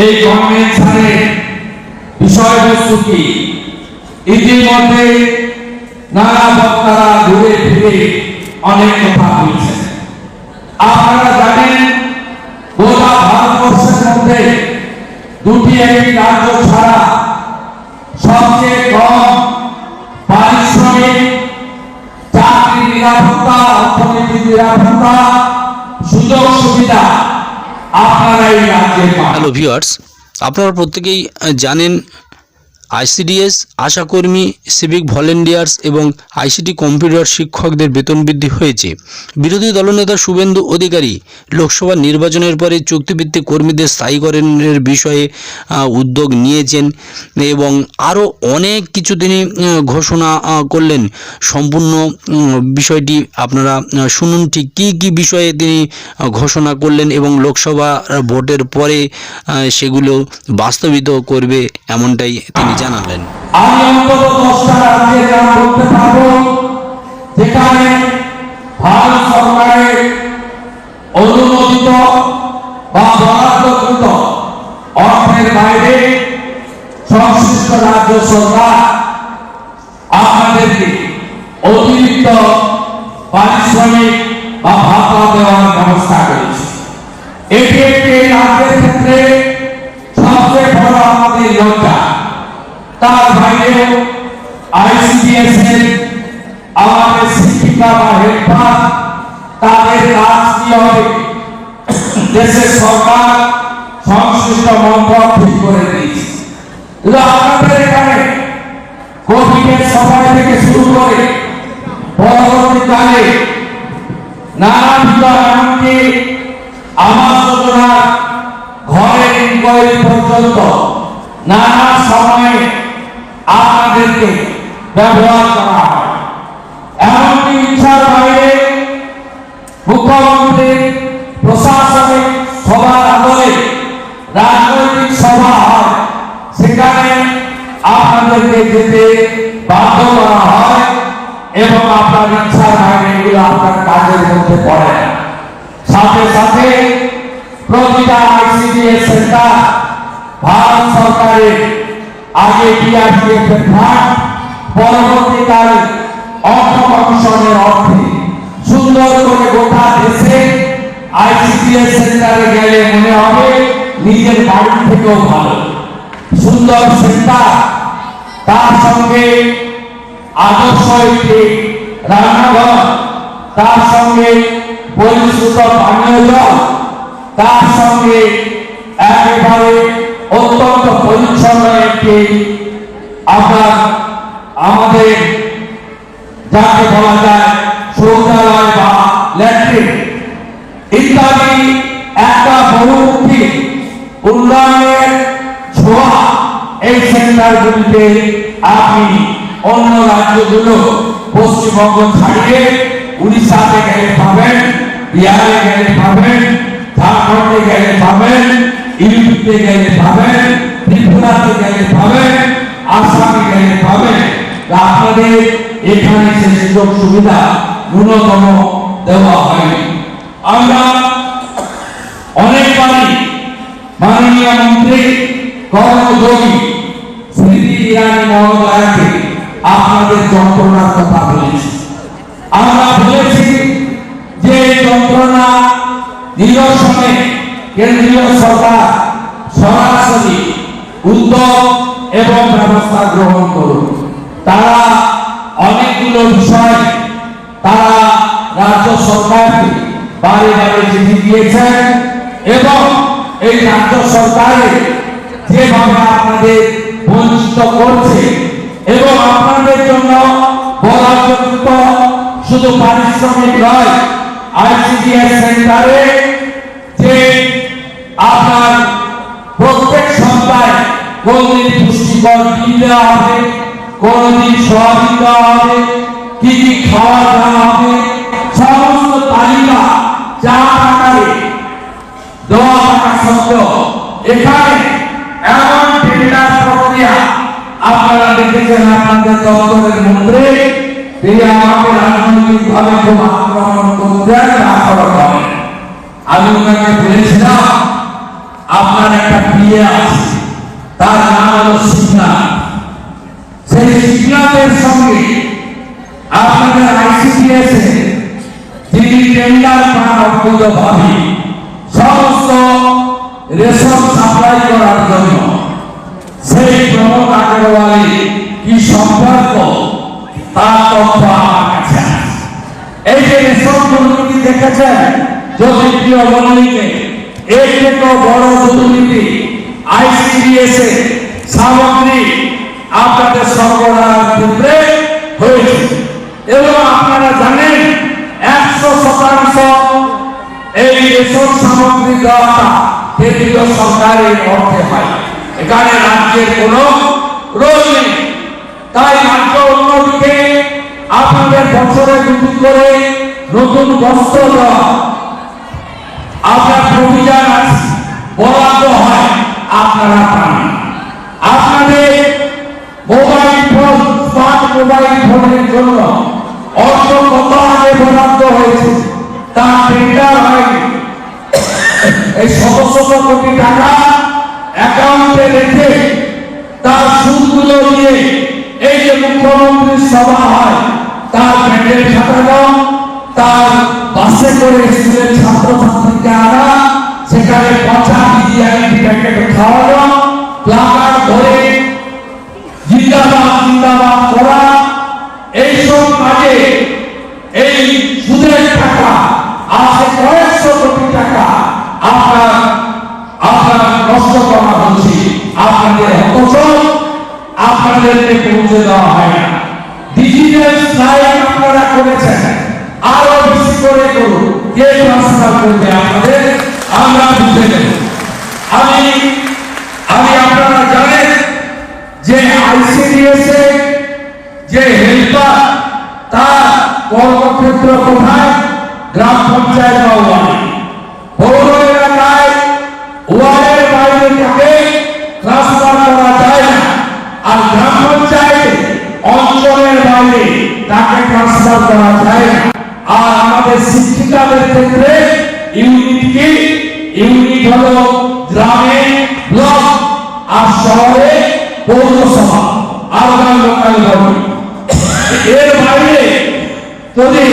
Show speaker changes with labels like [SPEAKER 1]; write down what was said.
[SPEAKER 1] এই কনভেনশনের বিষয়বস্তু কি ইতিমধ্যে নানা বক্তারা ঘুরে ফিরে অনেক কথা বলছেন। আপনারা জানেন গোটা ভারতবর্ষের মধ্যে দুটি একটি রাজ্য ছাড়া সবচেয়ে কম পারিশ্রমিক, চাকরি নিরাপত্তা, অর্থনৈতিক নিরাপত্তা, সুযোগ সুবিধা আপনারা এই রাজ্যে পান।
[SPEAKER 2] হ্যালো ভিউয়ার্স, আপনারা প্রত্যেকেই জানেন আইসিডিএস, আশাকর্মী, সিভিক ভলেন্টিয়ার্স এবং আইসিটি কম্পিউটার শিক্ষকদের বেতন বৃদ্ধি হয়েছে। বিরোধী দলনেতা শুভেন্দু অধিকারী লোকসভা নির্বাচনের পরে চুক্তিভিত্তিক কর্মীদের স্থায়ীকরণের বিষয়ে উদ্যোগ নিয়েছেন এবং আরও অনেক কিছু তিনি ঘোষণা করলেন। সম্পূর্ণ বিষয়টি আপনারা শুনুন, ঠিক কী কী বিষয়ে তিনি ঘোষণা করলেন এবং লোকসভা ভোটের পরে সেগুলো বাস্তবিত করবে এমনটাই তিনি জানালেন।
[SPEAKER 1] আমি অন্তত 10টা রাজ্যের নাম বলতে পারবো যেখানে ভারত সরকারের অনুমোদিত বা বরাদ্দকৃত অর্থের বাইরে সংশ্লিষ্ট রাজ্য সরকার আপনাদেরকে অতিরিক্ত পারিশ্রমিক বা ভাতা দেওয়ার ব্যবস্থা করেছে। এটি একটি রাজ্যের ক্ষেত্রে সবচেয়ে বড় আমাদের লক্ষ্য। তার বাইরেও আইসিডিএস এর আমাদের শিক্ষিকা বা হেল্পার তাদের কাজ কি হবে দেশের সরকার সংশ্লিষ্ট মন্ত্রক ঠিক করে দিয়েছে। আপনাদের এখানে কোভিডের সময় থেকে শুরু করে পরবর্তীকালে নানাবিধ এমনকি আবাস যোজনা, ঘরের ইনকোয়ারি পর্যন্ত নানা সময়ে আপনাদেরকে ব্যবহার করা হয়। এমনকি ইচ্ছার বাইরে মুখ্যমন্ত্রী প্রশাসনিক সভার আদলে রাজনৈতিক সভা হয়, সেখানে আপনাদেরকে যেতে বাধ্য করা হয় এবং আপনার ইচ্ছার বাইরে এগুলো আপনার কাজের মধ্যে পড়ে না। সাথে সাথে প্রতিটা আইসিডিএস সেন্টার ভারত সরকারের আগে ডিআরডিএফ এর ফান্ড, পরবর্তীকালে অর্থ কমিশনের অর্থে সুন্দর করে গোটা দেশে আইসিডিএস সেন্টারে গেলে মনে হবে নিজের বাড়ি থেকেও ভালো সুন্দর সেন্টার। তার সঙ্গে আদর্শ একটি রান্নাঘর, তার সঙ্গে পরিশুদ্ধ পানীয় জল, তার সঙ্গে একেবারে অত্যন্ত পরিচ্ছন্ন একটি আমাদের যাকে বলা যায় শৌচালয় বা ল্যাট্রিন ইত্যাদি একটা বহুমুখী উন্নয়নের ছোঁয়া এই সেন্টারগুলিতে আপনি অন্য রাজ্যগুলো পশ্চিমবঙ্গ ছাড়িয়ে উড়িষ্যাতে গেলে পাবেন, বিহারে গেলে পাবেন, ঝাড়খণ্ডে গেলে পাবেন, ইউপিতে গেলে পাবেন, ত্রিপুরাতে গেলে পাবেন, আসামে গেলে পাবেন। আপনাদের এখানে সে সুযোগ সুবিধা ন্যূনতম দেওয়া হয়নি। আমরা অনেকবারই মাননীয় মন্ত্রী কর্মযোগী স্মৃতি ইরানি মহোদয়াকে আপনাদের যন্ত্রণার কথা বলেছি। আমরা বলেছি যে যন্ত্রণা নিরসনে কেন্দ্রীয় সরকার সরাসরি উদ্যোগ এবং ব্যবস্থা গ্রহণ করুন। তারা অনেকগুলো বিষয় তারা রাজ্য সরকারকে বারে বারে চিঠি দিয়েছেন এবং এই রাজ্য সরকারের যেভাবে আপনাদের বঞ্চিত করছে এবং আপনাদের জন্য বরাদ্দকৃত শুধু পারিশ্রমিক নয়, আইসিডিএস সেন্টারে যে আপনার প্রত্যেক সপ্তাহে কোনদিন পুষ্টিকর ডিম দেওয়া হবে, কোনদিন সোয়াবিন দেওয়া হবে, কি কি খাওয়া দেওয়া হবে, সমস্ত তালিকা যা আকারে দেওয়া থাকা সত্ত্বেও এখানে এমন টেন্ডার প্রক্রিয়া আপনারা দেখেছেন। আপনাদের দপ্তরের মন্ত্রী তিনি আমাকে রাজনৈতিক ভাবে খুব আক্রমণ করতেন, আক্রমণ করেন। আমি ওনাকে বলেছিলাম আপনার একটা পিএ আছে সিদ্ধান্তের সঙ্গে আপনাদের আইসিডিএস যিনি টেন্ডার পান অবৈধভাবে সমস্ত রেশন সাপ্লাই করার জন্য সেই প্রমোদ আগরওয়ালি কি সম্পর্ক তার তথ্য আমার কাছে আছে। এই যে রেশন দুর্নীতি দেখেছেন জ্যোতিপ্রিয় মল্লিকে, এর থেকেও বড় দুর্নীতি আইসিডিএস এ সামগ্রী আপনাদের সরবরাহের ক্ষেত্রে হয়েছে। এবং আপনারা জানেন 100% এই রেশন সামগ্রী দেওয়াটা কেন্দ্রীয় সরকারের অর্থে হয়, এখানে রাজ্যের কোনো রোল নেই। তাই রাজ্য অন্যদিকে আপনাদের বছরে দুটি করে নতুন বস্ত্র দেওয়া, আপনার প্রভিজন আছে, বরাদ্দ হয়, আপনারা পান। আপনাদের মোবাইল ফোন, স্মার্ট মোবাইল ফোনের জন্য অর্থ কত আগে বরাদ্দ হয়েছে তা টেন্ডার হয়নি। এই শত কোটি টাকা অ্যাকাউন্টে রেখে তার সুদগুলো দিয়ে এই যে মুখ্যমন্ত্রীর সভা হয় তার প্যান্ডেল খাটানো, তার বাসে করে স্কুলের ছাত্রছাত্রীকে আনা, সেখানে পচা বিরিয়ানি প্যাকেট খাওয়ানো, প্লাকার্ড ধরে জিন্দাবাদ জিন্দাবাদ করা, এইসব কাজে এই সুদের টাকা আছে কয়েকশো কোটি টাকা আপনার নষ্ট করা হচ্ছে। আপনাদের অথচ আপনাদেরকে পৌঁছে দেওয়া হয় না। ডিজিটাল স্ট্রাইক আপনারা করেছেন, আরো বেশি করে করুন। কে ট্রান্সফার করবে আপনাদের, আমরা বুঝে নেব। আমি আপনারা জানেন যে আইসিডিএস এর যে হেল্পার তার কর্মক্ষেত্র কোথায়? গ্রাম পঞ্চায়েত বা ওয়ার্ড। পৌর এলাকায় ওয়ার্ডের বাইরে থেকে ট্রান্সফার করা যায় না, আর গ্রাম পঞ্চায়েত অঞ্চলের বাইরে তাকে ট্রান্সফার করা যায় না। আর আমাদের শিক্ষিকাদের ক্ষেত্রে ইউনিট কি? ইউনিট হলো গ্রামে ব্লক, আর শহরে পৌরসভা, আরবান লোকাল গভর্নমেন্ট। এর বাইরে যদি